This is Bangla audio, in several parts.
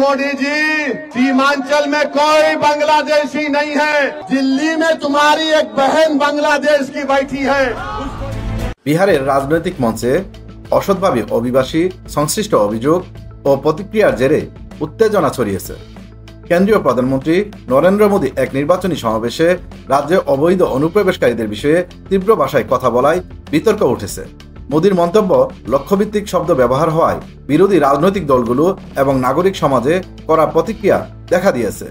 मोदी जी, सीमांचल में कोई बांग्लादेशी नहीं है। दिल्ली में तुम्हारी एक बहन बांग्लादेश की बैठी है। বিহারের রাজনৈতিক মঞ্চে অসৎভাবে অভিবাসী সংশ্লিষ্ট অভিযোগ ও প্রতিক্রিয়ার জেরে উত্তেজনা ছড়িয়েছে। কেন্দ্রীয় প্রধানমন্ত্রী নরেন্দ্র মোদী এক নির্বাচনী সমাবেশে রাজ্যে অবৈধ অনুপ্রবেশকারীদের বিষয়ে তীব্র ভাষায় কথা বলায় বিতর্ক উঠেছে। মোদীর মন্তব্য লক্ষ্যভিত্তিক শব্দ ব্যবহার হওয়ায় বিরোধী রাজনৈতিক দলগুলো এবং নাগরিক সমাজে কড়া প্রতিক্রিয়া দেখা দিয়েছে।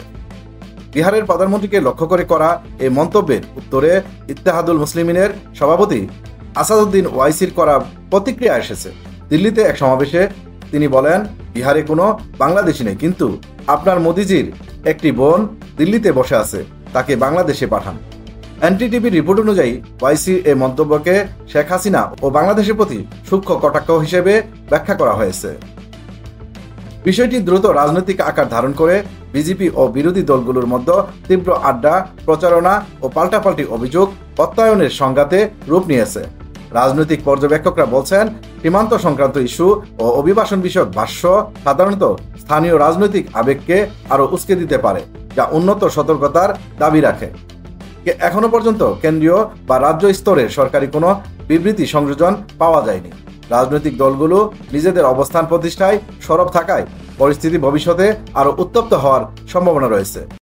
বিহারের প্রধানমন্ত্রীকে লক্ষ্য করে করা এই মন্তব্যের উত্তরে ইত্তেহাদুল মুসলিমিনের সভাপতি আসাদুদ্দিন ওয়াইসির করা প্রতিক্রিয়া এসেছে। দিল্লিতে এক সমাবেশে তিনি বলেন, বিহারে কোনো বাংলাদেশি নেই, কিন্তু আপনার মোদিজির একটি বোন দিল্লিতে বসে আছে, তাকে বাংলাদেশে পাঠান। এনটিটিভির রিপোর্ট অনুযায়ী ওয়াইসির এই মন্তব্যকে শেখ হাসিনা ও বাংলাদেশের প্রতি সূক্ষ্ম কটাক্ষ হিসেবে ব্যাখ্যা করা হয়েছে। বিষয়টি দ্রুত রাজনৈতিক আকার ধারণ করে বিজেপি ও বিরোধী দলগুলোর মধ্যে তীব্র আড্ডা, প্রচারণা ও পাল্টাপাল্টি অভিযোগ প্রত্যয়নের সংঘাতে রূপ নিয়েছে। রাজনৈতিক পর্যবেক্ষকরা বলছেন, সীমান্ত সংক্রান্ত ইস্যু ও অভিবাসন বিষয়ক ভাষ্য সাধারণত স্থানীয় রাজনৈতিক আবেগকে আরও উস্কে দিতে পারে, যা উন্নত সতর্কতার দাবি রাখে। এখনো পর্যন্ত কেন্দ্রীয় বা রাজ্য স্তরের সরকারি কোনো বিবৃতি সংযোজন পাওয়া যায়নি। রাজনৈতিক দলগুলো নিজেদের অবস্থান প্রতিষ্ঠায় সরব থাকায় পরিস্থিতি ভবিষ্যতে আরও উত্তপ্ত হওয়ার সম্ভাবনা রয়েছে।